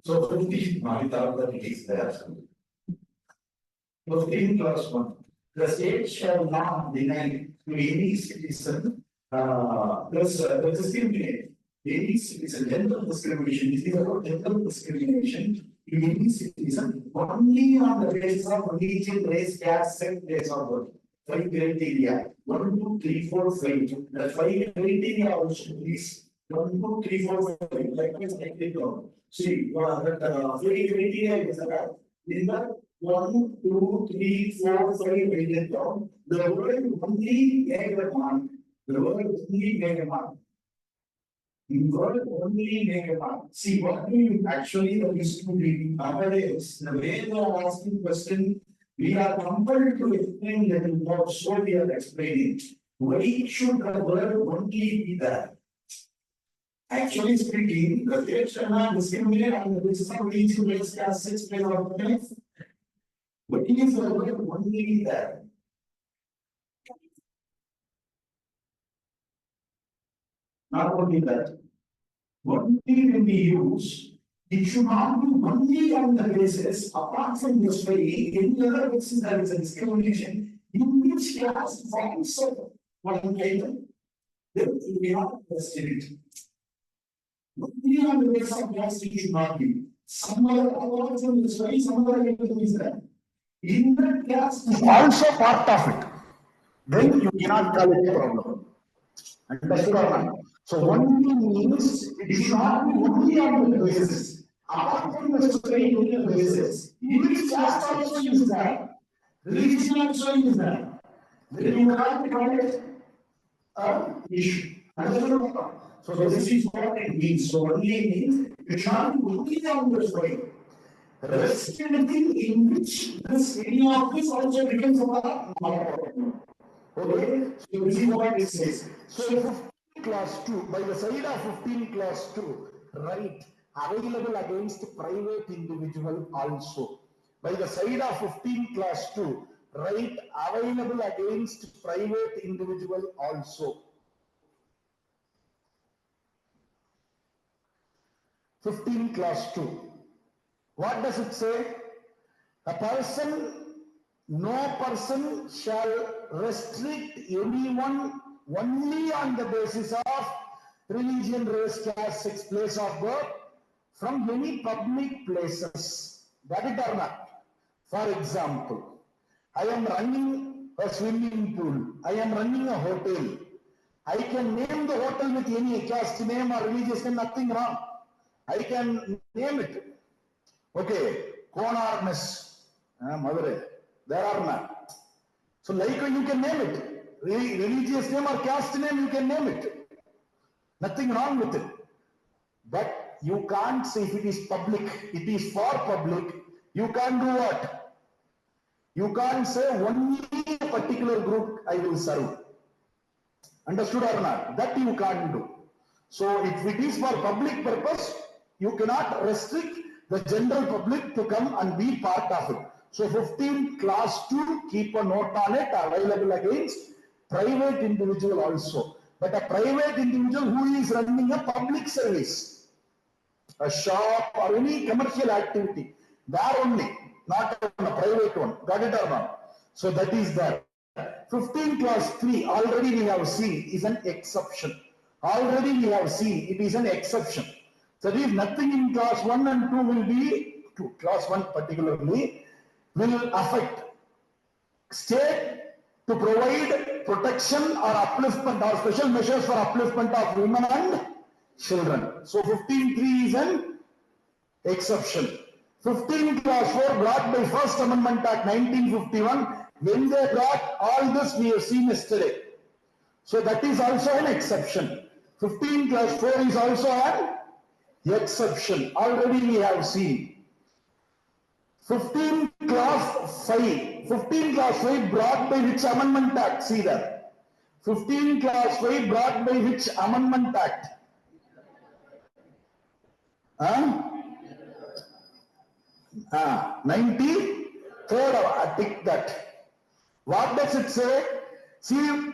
So 15, my thought that it is there. 15 plus 1. The state shall not deny to any citizen discriminate any citizen. Gender discrimination. This is about gender discrimination to any citizen only on the basis of religion, race, caste, sex, place of birth. 5 criteria. 1, 2, 3, 4, 5. The 5 criteria also is 1, 2, 3, 4, 5. Likewise, take it down. See, that 5 criteria is that in the 1, 2, 3, 4, 5 written down. The word only make a mark. The word only make a mark. The word only make a mark. See, what we actually the student nowadays, the way they are asking question, we are compelled to explain little more, so we are explaining. Why should the word only be there? Actually speaking, the state shall not discriminate on the basis of religion, race, caste, sex, place of birth. What is the word only there? Not only that, only when we use, it should not be only on the basis, apart from this way, any other basis there is a discrimination, in which class also one item, then we have to question it. Only on the basis of class it should not be. Some other apart from this way, some other item is there. In that class, also part of it. Then you cannot call it a problem. Understood or not? So only means it should not be only on the basis. Apart from the straight basis, in which caste also is there, religion also is there. Then you can't call it an issue. Understood or not? So this is what it means. So only means it should not be only on the straight. Restricting in which this any of this also becomes a problem. Okay, so this is what it says. So 15 class 2, by the side of 15 class 2, right, available against private individual also. By the side of 15 class 2, right, available against private individual also. 15 class 2. What does it say? No person shall restrict anyone only on the basis of religion, race, caste, sex, place of birth from any public places. Got it or not? For example, I am running a swimming pool. I am running a hotel. I can name the hotel with any caste name or religious name, nothing wrong. I can name it. Okay, Konar Mess, Madurai, there are none. So like you can name it. Religious name or caste name, you can name it. Nothing wrong with it. But you can't say if it is public, it is for public, you can't do what? You can't say only a particular group I will serve. Understood or not? That you can't do. So if it is for public purpose, you cannot restrict the general public to come and be part of it. So 15 class 2, keep a note on it, available against private individual also. But a private individual who is running a public service, a shop or any commercial activity, there only, not a private one. Got it or not? So that is there. 15 class 3, already we have seen, is an exception. Already we have seen, it is an exception. So if nothing in class 1 and 2 will be, class 1 particularly, will affect state to provide protection or upliftment or special measures for upliftment of women and children. So 15.3 is an exception. 15 class 4 brought by First Amendment Act 1951. When they brought all this, we have seen yesterday. So that is also an exception. 15 class 4 is also an exception. Already we have seen. 15 class 5. 15 class 5 brought by which Amendment Act? See that. 15 class 5 brought by which Amendment Act? 93rd. Tick that. What does it say? See,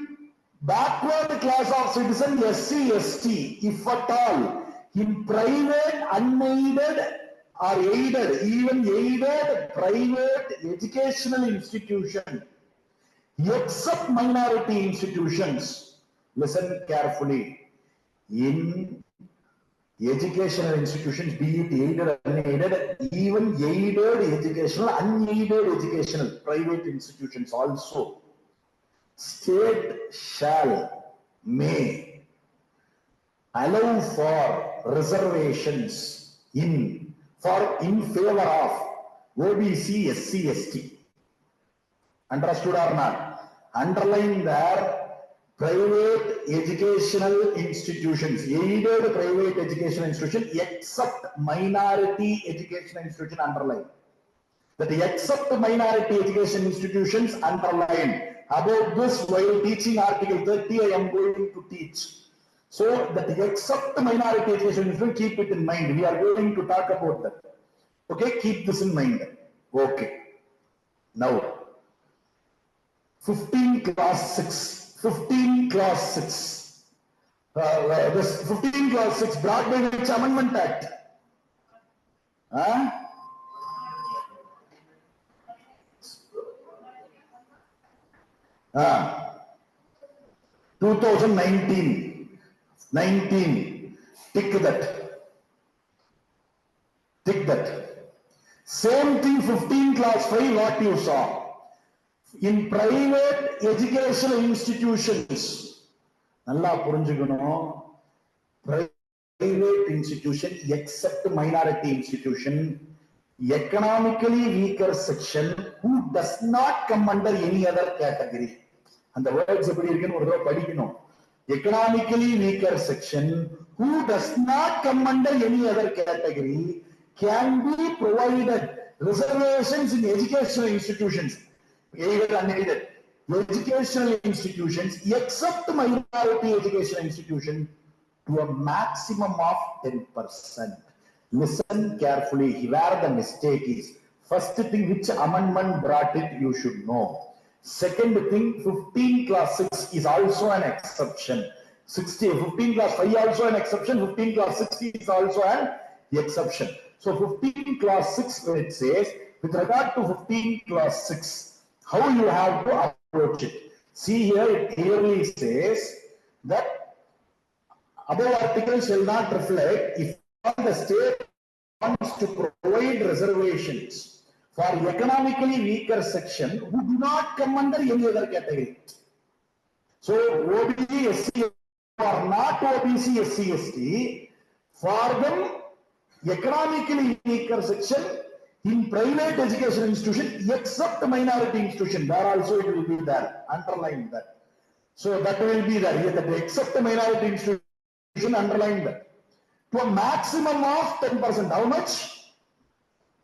backward class of citizen, SC, ST, if at all, in private, unaided or aided, even aided private educational institution, except minority institutions. Listen carefully. In educational institutions, be it aided or unaided, even aided educational, unaided educational, private institutions also, state shall, may allow for reservations in favor of OBC, SC, ST. Understood or not? Underline there. Private educational institutions, aided private educational institution, except minority educational institution, underline. That except minority education institutions, underline. About this, while teaching Article 30, I am going to teach. So that except minority education institution, keep it in mind. We are going to talk about that. Okay, keep this in mind. Okay. Now, 15 class 6. 15 class 6. This 15 class 6 brought by which Amendment Act? 2019. 19. Tick that. Tick that. Same thing, 15 class 5, what you saw. In private educational institutions, நல்லா புரிஞ்சுக்கணும், private institution except minority institution, economically weaker section who does not come under any other category. And the words எப்படி இருக்குன்னு ஒரு தடவை படிக்கணும். Economically weaker section who does not come under any other category can be provided reservations in educational institutions. Aided and unaided educational institutions, except minority educational institution, to a maximum of 10%. Listen carefully where the mistake is. First thing, which amendment brought it, you should know. Second thing, 15 class 6 is also an exception. 15 class 5 also an exception. 15 class 6 is also an exception. So 15 class 6, when it says, with regard to 15 class 6, how you have to approach it. See here, it clearly says that above article shall not reflect if the state wants to provide reservations for economically weaker section who do not come under any other category. So OBC, SC or not OBC, SC, ST, for them economically weaker section in private education institution, except minority institution, there also it will be there. Underline that. So that will be there. That except minority institution, underline that. To a maximum of 10%. How much?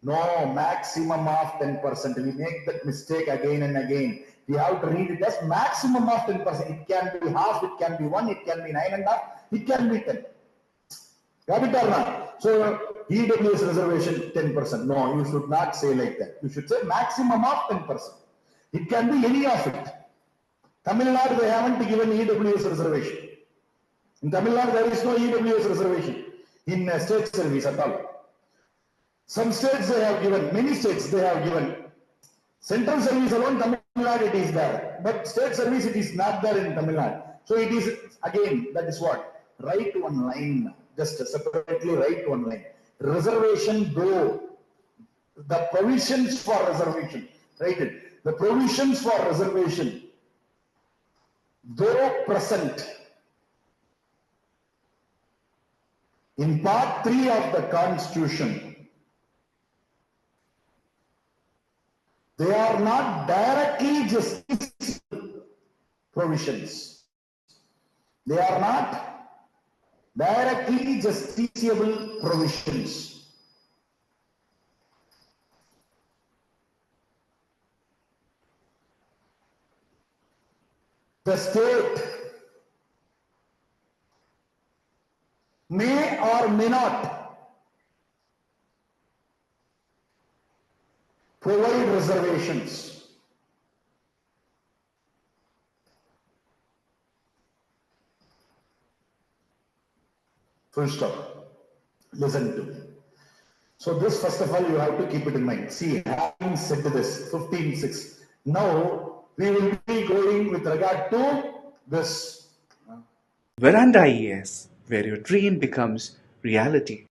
No, maximum of 10%. We make that mistake again and again. We have to read it as maximum of 10%. It can be half, it can be 1, it can be 9.5, it can be 10. Got it or not? So EWS reservation 10%. No, you should not say like that. You should say maximum of 10%. It can be any of it. Tamil Nadu, they haven't given EWS reservation. In Tamil Nadu, there is no EWS reservation in state service at all. Some states they have given, many states they have given. Central service alone, Tamil Nadu it is there. But state service it is not there in Tamil Nadu. So it is, again, that is what? Write one line. Just separately write one line. Reservation though, the provisions for reservation, write it. The provisions for reservation, though present in part 3 of the Constitution, they are not directly justiciable provisions. They are not directly justiciable provisions. The state may or may not provide reservations. Full stop. Listen to me. So this, first of all, you have to keep it in mind. See, having said this, 15.6. Now we will be going with regard to this. Veranda IAS, where your dream becomes reality.